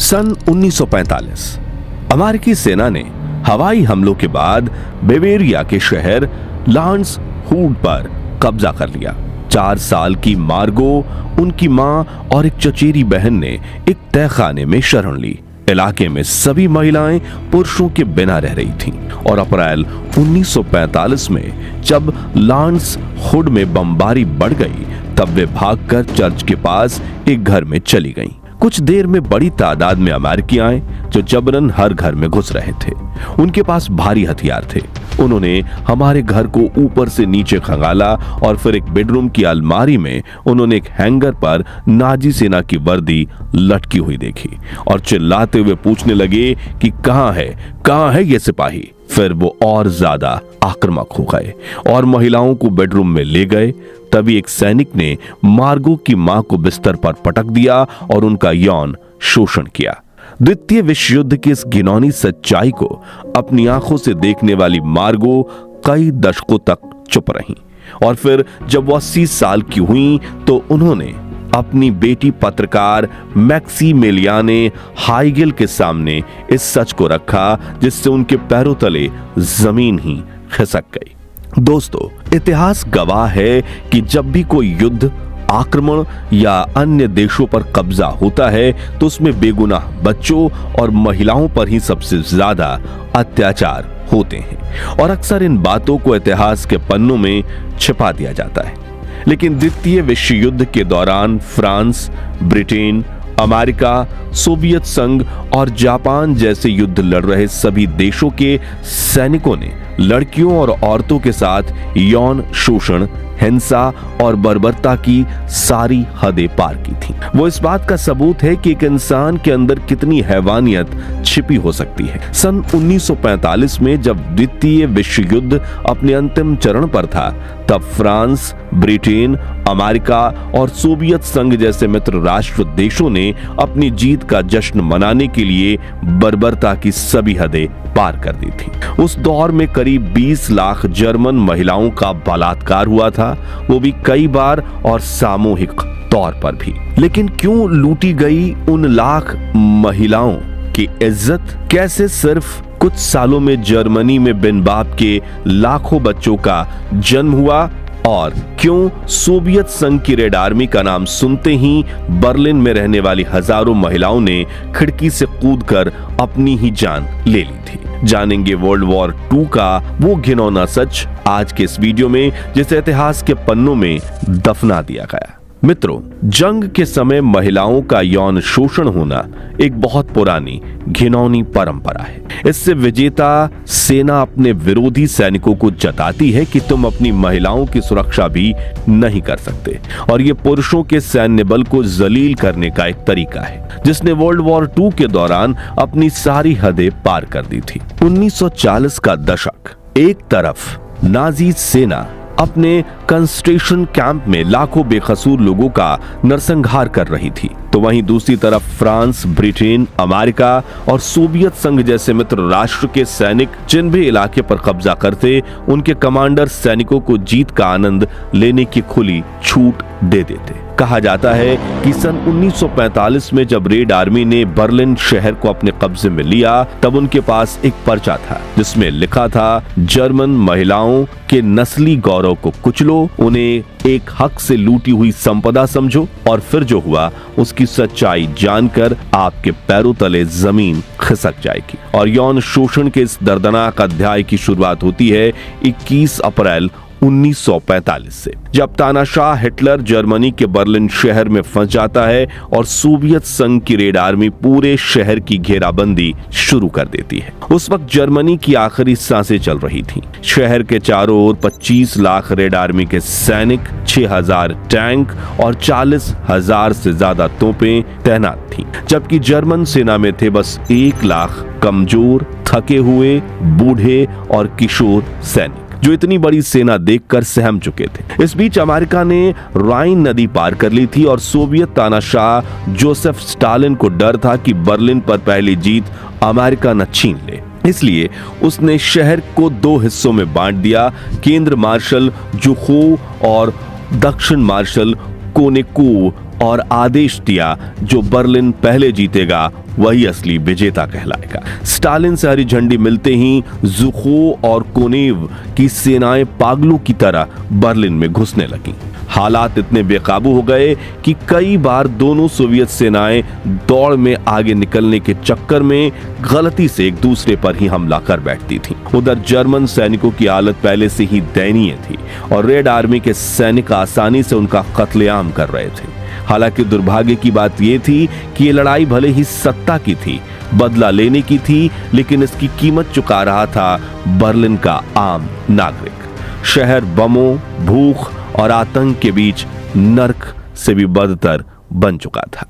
सन 1945 अमेरिकी सेना ने हवाई हमलों के बाद बेवेरिया के शहर लांड्सहुड पर कब्जा कर लिया। 4 साल की मार्गो, उनकी मां और एक चचेरी बहन ने एक तहखाने में शरण ली। इलाके में सभी महिलाएं पुरुषों के बिना रह रही थीं और अप्रैल 1945 में जब लांड्सहुड में बमबारी बढ़ गई तब वे भागकर चर्च के पास एक घर में चली गईं। कुछ देर में बड़ी तादाद में अमेरिकी आए जो जबरन हर घर में घुस रहे थे। उनके पास भारी हथियार थे। उन्होंने हमारे घर को ऊपर से नीचे खंगाला और फिर एक बेडरूम की अलमारी में उन्होंने एक हैंगर पर नाजी सेना की वर्दी लटकी हुई देखी और चिल्लाते हुए पूछने लगे कि कहां है ये सिपाही। फिर वो और ज्यादा आक्रामक हो गए और महिलाओं को बेडरूम में ले गए। तभी एक सैनिक ने मार्गो की मां को बिस्तर पर पटक दिया और उनका यौन शोषण किया। द्वितीय विश्व युद्ध की इस घिनौनी सच्चाई को अपनी आंखों से देखने वाली मार्गो कई दशकों तक चुप रहीं और फिर जब वो 80 साल की हुई तो उन्होंने अपनी बेटी पत्रकार मैक्सिमिलियाने हाइगिल के सामने इस सच को रखा जिससे उनके पैरों तले जमीन ही खिसक गई। दोस्तों, इतिहास गवाह है कि जब भी कोई युद्ध, आक्रमण या अन्य देशों पर कब्जा होता है तो उसमें बेगुनाह बच्चों और महिलाओं पर ही सबसे ज्यादा अत्याचार होते हैं और अक्सर इन बातों को इतिहास के पन्नों में छिपा दिया जाता है। लेकिन द्वितीय विश्व युद्ध के दौरान फ्रांस, ब्रिटेन, अमेरिका, सोवियत संघ और जापान जैसे युद्ध लड़ रहे सभी देशों के सैनिकों ने लड़कियों और औरतों के साथ यौन शोषण, हिंसा और बर्बरता की सारी हदें पार की थी। वो इस बात का सबूत है कि एक इंसान के अंदर कितनी हैवानियत छिपी हो सकती है। सन 1945 में जब द्वितीय विश्व युद्ध अपने अंतिम चरण पर था तब फ्रांस, ब्रिटेन, अमेरिका और सोवियत संघ जैसे मित्र राष्ट्र देशों ने अपनी जीत का जश्न मनाने के लिए बर्बरता की सभी हदें पार कर दी थी। उस दौर में करीब 20 लाख जर्मन महिलाओं का बलात्कार हुआ था, वो भी कई बार और सामूहिक तौर पर भी। लेकिन क्यों लूटी गई उन लाख महिलाओं की इज्जत? कैसे सिर्फ कुछ सालों में जर्मनी में बिन बाप के लाखों बच्चों का जन्म हुआ? और क्यों सोवियत संघ की रेड आर्मी का नाम सुनते ही बर्लिन में रहने वाली हजारों महिलाओं ने खिड़की से कूदकर अपनी ही जान ले ली थी? जानेंगे वर्ल्ड वॉर 2 का वो घिनौना सच आज के इस वीडियो में, जिसे इतिहास के पन्नों में दफना दिया गया। मित्रों, जंग के समय महिलाओं का यौन शोषण होना एक बहुत पुरानी घिनौनी परंपरा है। इससे विजेता सेना अपने विरोधी सैनिकों को जताती है कि तुम अपनी महिलाओं की सुरक्षा भी नहीं कर सकते और ये पुरुषों के सैन्य बल को जलील करने का एक तरीका है जिसने वर्ल्ड वॉर 2 के दौरान अपनी सारी हदें पार कर दी थी। 1940 का दशक, एक तरफ नाजी सेना अपने कंसंट्रेशन कैंप में लाखों बेकसूर लोगों का नरसंहार कर रही थी, तो वहीं दूसरी तरफ फ्रांस, ब्रिटेन, अमेरिका और सोवियत संघ जैसे मित्र राष्ट्र के सैनिक जिन भी इलाके पर कब्जा करते उनके कमांडर सैनिकों को जीत का आनंद लेने की खुली छूट दे देते। कहा जाता है कि सन 1945 में जब रेड आर्मी ने बर्लिन शहर को अपने कब्जे में लिया तब उनके पास एक पर्चा था जिसमें लिखा था, जर्मन महिलाओं के नस्ली गौरव को कुचलो, उन्हें एक हक से लूटी हुई संपदा समझो। और फिर जो हुआ उसकी सच्चाई जानकर आपके पैरों तले जमीन खिसक जाएगी। और यौन शोषण के इस दर्दनाक अध्याय की शुरुआत होती है 21 अप्रैल 1945 से, जब तानाशाह हिटलर जर्मनी के बर्लिन शहर में फंस जाता है और सोवियत संघ की रेड आर्मी पूरे शहर की घेराबंदी शुरू कर देती है। उस वक्त जर्मनी की आखिरी सांसें चल रही थीं। शहर के चारों ओर 25 लाख रेड आर्मी के सैनिक, 6000 टैंक और 40,000 से ज्यादा तोपें तैनात थीं, जबकि जर्मन सेना में थे बस 1 लाख कमजोर, थके हुए, बूढ़े और किशोर सैनिक जो इतनी बड़ी सेना देखकर सहम चुके थे। इस बीच अमेरिका ने राइन नदी पार कर ली थी और सोवियत तानाशाह जोसेफ स्टालिन को डर था कि बर्लिन पर पहली जीत अमेरिका न छीन ले, इसलिए उसने शहर को 2 हिस्सों में बांट दिया। केंद्र मार्शल जुखोव और दक्षिण मार्शल कोनेकोव और आदेश दिया, जो बर्लिन पहले जीतेगा वही असली विजेता कहलाएगा। स्टालिन से हरी झंडी मिलते ही ज़ुखो और कोनेव की सेनाएं पागलों की तरह बर्लिन में घुसने लगीं। हालात इतने बेकाबू हो गए कि कई बार दोनों सोवियत सेनाएं दौड़ में आगे निकलने के चक्कर में गलती से एक दूसरे पर ही हमला कर बैठती थीं। उधर जर्मन सैनिकों की हालत पहले से ही दयनीय थी और रेड आर्मी के सैनिक आसानी से उनका कत्लेआम कर रहे थे। हालांकि दुर्भाग्य की बात यह थी कि ये लड़ाई भले ही सत्ता की थी, बदला लेने की थी, लेकिन इसकी कीमत चुका रहा था बर्लिन का आम नागरिक। शहर बमों, भूख और आतंक के बीच नर्क से भी बदतर बन चुका था।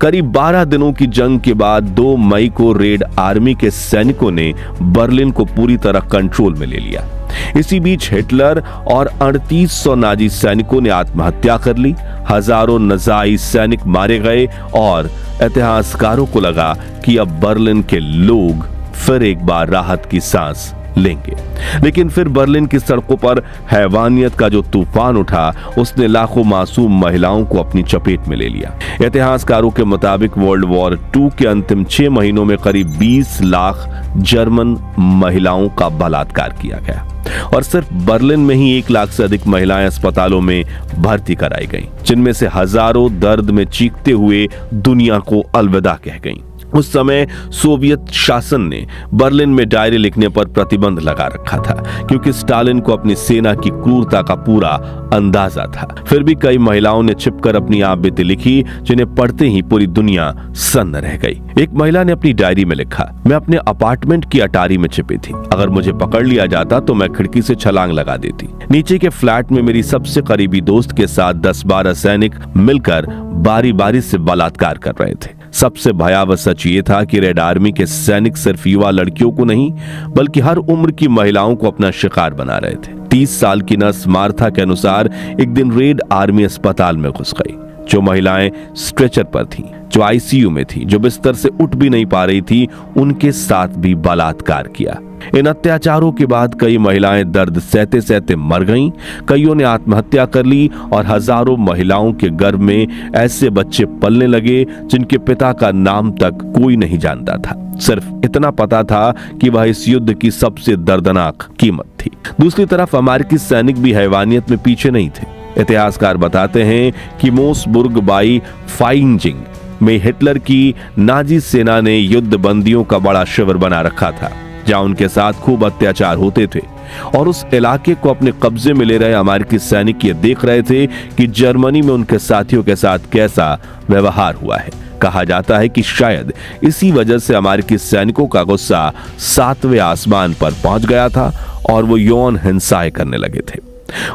करीब 12 दिनों की जंग के बाद 2 मई को रेड आर्मी के सैनिकों ने बर्लिन को पूरी तरह कंट्रोल में ले लिया। इसी बीच हिटलर और 3800 नाजी सैनिकों ने आत्महत्या कर ली। हजारों नजाई सैनिक मारे गए और इतिहासकारों को लगा कि अब बर्लिन के लोग फिर एक बार राहत की सांस लेंगे। लेकिन फिर बर्लिन की सड़कों पर हैवानियत का जो तूफान उठा, उसने लाखों मासूम महिलाओं को अपनी चपेट में ले लिया। इतिहासकारों के मुताबिक वर्ल्ड वॉर 2 के अंतिम 6 महीनों में करीब 20 लाख जर्मन महिलाओं का बलात्कार किया गया और सिर्फ बर्लिन में ही 1 लाख से अधिक महिलाएं अस्पतालों में भर्ती कराई गईं, जिनमें से हजारों दर्द में चीखते हुए दुनिया को अलविदा कह गईं। उस समय सोवियत शासन ने बर्लिन में डायरी लिखने पर प्रतिबंध लगा रखा था, क्योंकि स्टालिन को अपनी सेना की क्रूरता का पूरा अंदाजा था। फिर भी कई महिलाओं ने छिपकर अपनी आप बीती लिखी, जिन्हें पढ़ते ही पूरी दुनिया सन्न रह गई। एक महिला ने अपनी डायरी में लिखा, मैं अपने अपार्टमेंट की अटारी में छिपी थी। अगर मुझे पकड़ लिया जाता तो मैं खिड़की से छलांग लगा देती। नीचे के फ्लैट में मेरी सबसे करीबी दोस्त के साथ 10-12 सैनिक मिलकर बारी बारी से बलात्कार कर रहे थे। सबसे भयावह सच ये था कि रेड आर्मी के सैनिक सिर्फ युवा लड़कियों को नहीं, बल्कि हर उम्र की महिलाओं को अपना शिकार बना रहे थे। 30 साल की नर्स मार्था के अनुसार एक दिन रेड आर्मी अस्पताल में घुस गई। जो महिलाएं स्ट्रेचर पर थीं, जो आईसीयू में थीं, जो बिस्तर से उठ भी नहीं पा रही थी, उनके साथ भी बलात्कार किया। इन अत्याचारों के बाद कई महिलाएं दर्द सहते सहते मर गईं, कईयों ने आत्महत्या कर ली और हजारों महिलाओं के गर्भ में ऐसे बच्चे पलने लगे जिनके पिता का नाम तक कोई नहीं जानता था। सिर्फ इतना पता था कि वह इस युद्ध की सबसे दर्दनाक कीमत थी। दूसरी तरफ अमेरिकी सैनिक भी हैवानियत में पीछे नहीं थे। इतिहासकार बताते हैं कि मोसबुर्ग बाई फाइंजिंग में हिटलर की नाजी सेना ने युद्ध बंदियों का बड़ा शिविर बना रखा था, जहां उनके साथ खूब अत्याचार होते थे। और उस इलाके को अपने कब्जे में ले रहे अमेरिकी सैनिक ये देख रहे थे कि जर्मनी में उनके साथियों के साथ कैसा व्यवहार हुआ है। कहा जाता है कि शायद इसी वजह से अमेरिकी सैनिकों का गुस्सा 7वें आसमान पर पहुंच गया था और वो यौन हिंसाएं करने लगे थे।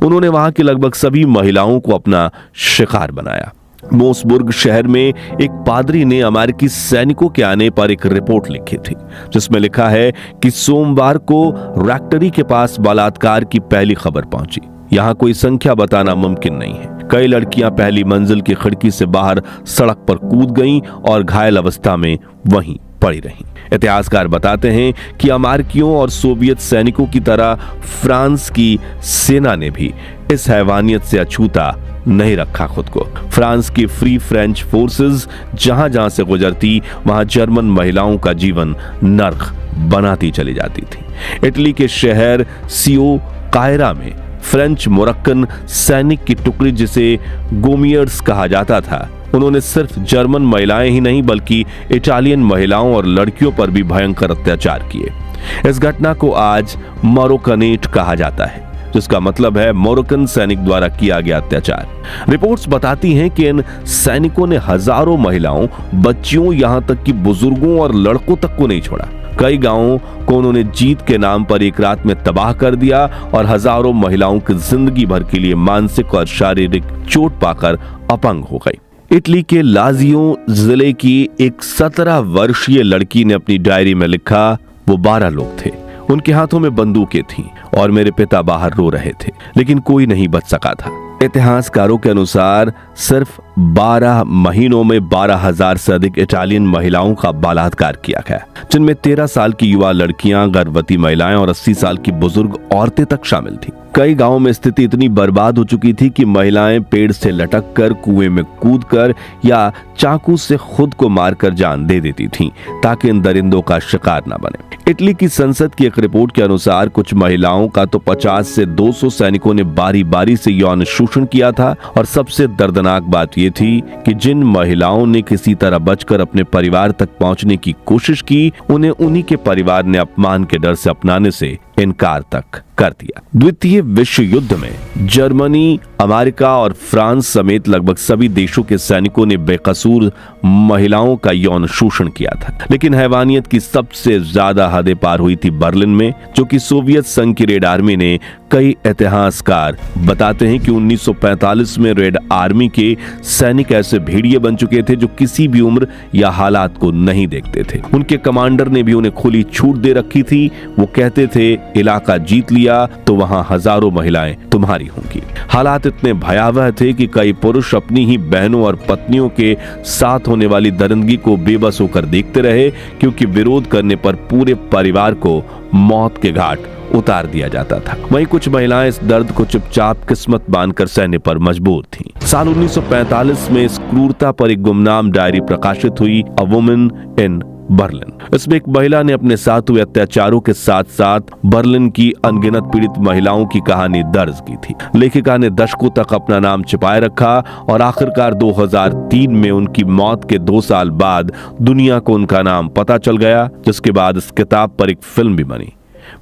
उन्होंने वहां की लगभग सभी महिलाओं को अपना शिकार बनाया। मोसबुर्ग शहर में एक पादरी ने अमेरिकी सैनिकों के आने पर एक रिपोर्ट लिखी थी, जिसमें लिखा है कि सोमवार को रैक्टरी के पास बलात्कार की पहली खबर पहुंची। यहाँ कोई संख्या बताना मुमकिन नहीं है। कई लड़कियां पहली मंजिल की खिड़की से बाहर सड़क पर कूद गईं और घायल अवस्था में वहीं पड़ी रहीं। इतिहासकार बताते हैं कि अमेरिकियों और सोवियत सैनिकों की तरह फ्रांस की सेना ने भी इस हैवानियत से अछूता नहीं रखा खुद को। फ्रांस की फ्री फ्रेंच फोर्सेस जहां जहां से गुजरती, वहां जर्मन महिलाओं का जीवन नर्क बनाती चली जाती थी। इटली के शहर सियो कायरा में फ्रेंच मोरक्कन सैनिक की टुकड़ी, जिसे गोमियर्स कहा जाता था, उन्होंने सिर्फ जर्मन महिलाएं ही नहीं बल्कि इटालियन महिलाओं और लड़कियों पर भी भयंकर अत्याचार किए। इस घटना को आज मोरोकनेट कहा जाता है, जिसका मतलब है मोरक्कन सैनिक द्वारा किया गया अत्याचार। रिपोर्ट्स बताती हैं कि इन सैनिकों ने हजारों महिलाओं, बच्चियों, यहां तक कि बुजुर्गों और लड़कों तक को नहीं छोड़ा। कई गांवों को उन्होंने जीत के नाम पर एक रात में तबाह कर दिया और हजारों महिलाओं की जिंदगी भर के लिए मानसिक और शारीरिक चोट पाकर अपंग हो गई। इटली के लाजियो जिले की एक 17 वर्षीय लड़की ने अपनी डायरी में लिखा, वो 12 लोग थे, उनके हाथों में बंदूकें थीं और मेरे पिता बाहर रो रहे थे, लेकिन कोई नहीं बच सका था। इतिहासकारों के अनुसार सिर्फ 12 महीनों में 12,000 से अधिक इटालियन महिलाओं का बलात्कार किया गया, जिनमें 13 साल की युवा लड़कियां, गर्भवती महिलाएं और 80 साल की बुजुर्ग औरतें तक शामिल थी। कई गांवों में स्थिति इतनी बर्बाद हो चुकी थी कि महिलाएं पेड़ से लटक कर, कुएं में कूदकर या चाकू से खुद को मारकर जान दे देती थीं ताकि इन दरिंदों का शिकार न बने। इटली की संसद की एक रिपोर्ट के अनुसार कुछ महिलाओं का तो 50 से 200 सैनिकों ने बारी बारी से यौन शोषण किया था। और सबसे दर्दनाक बात यह थी कि जिन महिलाओं ने किसी तरह बचकर अपने परिवार तक पहुंचने की कोशिश की, उन्हें उन्हीं के परिवार ने अपमान के डर से अपनाने से इनकार तक कर दिया। द्वितीय विश्व युद्ध में जर्मनी, अमेरिका और फ्रांस समेत लगभग सभी देशों के सैनिकों ने बेकसूर महिलाओं का यौन शोषण किया था। लेकिन हैवानियत की सबसे ज्यादा हदें पार हुई थी बर्लिन में, जो कि सोवियत संघ की रेड आर्मी ने कई इतिहासकार बताते हैं कि 1945 में रेड आर्मी के सैनिक ऐसे भेड़िए बन चुके थे जो किसी भी उम्र या हालात को नहीं देखते थे। उनके कमांडर ने भी उन्हें खुली छूट दे रखी थी। वो कहते थे, इलाका जीत लिया तो वहां हजारों महिलाएं तुम्हारी होंगी। हालात इतने भयावह थे कि कई पुरुष अपनी ही बहनों और पत्नियों के साथ होने वाली दरिंदगी को बेबस होकर देखते रहे, क्योंकि विरोध करने पर पूरे परिवार को मौत के घाट उतार दिया जाता था। वहीं कुछ महिलाएं इस दर्द को चुपचाप किस्मत बांधकर सहने पर मजबूर थीं। साल 1945 में इस क्रूरता पर एक गुमनाम डायरी प्रकाशित हुई, अ वुमन इन बर्लिन। इसमें एक महिला ने अपने साथ हुए अत्याचारों के साथ साथ बर्लिन की अनगिनत पीड़ित महिलाओं की कहानी दर्ज की थी। लेखिका ने दशकों तक अपना नाम छिपाए रखा और आखिरकार 2003 में उनकी मौत के 2 साल बाद दुनिया को उनका नाम पता चल गया, जिसके बाद इस किताब पर एक फिल्म भी बनी।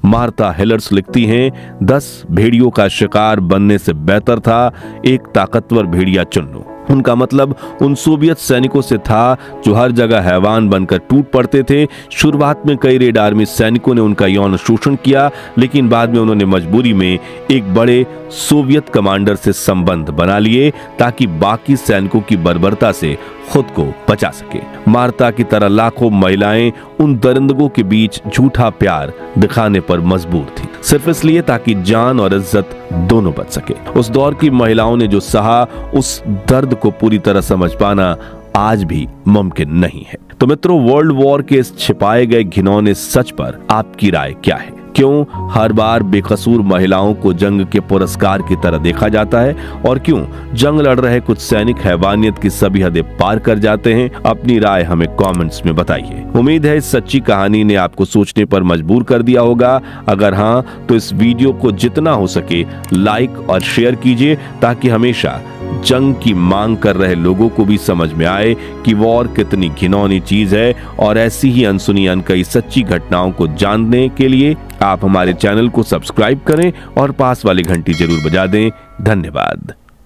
मार्था हिलर्स लिखती हैं, 10 भेड़ियों का शिकार बनने से बेहतर था एक ताकतवर भेड़िया चुन लो। उनका मतलब उन सोवियत सैनिकों से था जो हर जगह हैवान बनकर टूट पड़ते थे। शुरुआत में कई रेड आर्मी सैनिकों ने उनका यौन शोषण किया, लेकिन बाद में उन्होंने मजबूरी में एक बड़े सोवियत कमांडर से संबंध बना लिए ताकि बाकी सैनिकों की बर्बरता से खुद को बचा सके। मार्ता की तरह लाखों महिलाएं उन दरिंदगों के बीच झूठा प्यार दिखाने पर मजबूर थी, सिर्फ इसलिए ताकि जान और इज्जत दोनों बच सके। उस दौर की महिलाओं ने जो सहा, उस दर्द को पूरी तरह समझ पाना आज भी मुमकिन नहीं है। तो मित्रों, वर्ल्ड वॉर के इस छिपाए गए घिनौने सच पर आपकी राय क्या है? क्यों हर बार बेकसूर महिलाओं को जंग के पुरस्कार की तरह देखा जाता है, और क्यों जंग लड़ रहे कुछ सैनिक हैवानियत की सभी हदें पार कर जाते हैं? अपनी राय हमें कमेंट्स में बताइए। उम्मीद है इस सच्ची कहानी ने आपको सोचने पर मजबूर कर दिया होगा। अगर हाँ, तो इस वीडियो को जितना हो सके लाइक और शेयर कीजिए, ताकि हमेशा जंग की मांग कर रहे लोगों को भी समझ में आए कि वॉर कितनी घिनौनी चीज है। और ऐसी ही अनसुनी अनकही सच्ची घटनाओं को जानने के लिए आप हमारे चैनल को सब्सक्राइब करें और पास वाली घंटी जरूर बजा दें। धन्यवाद।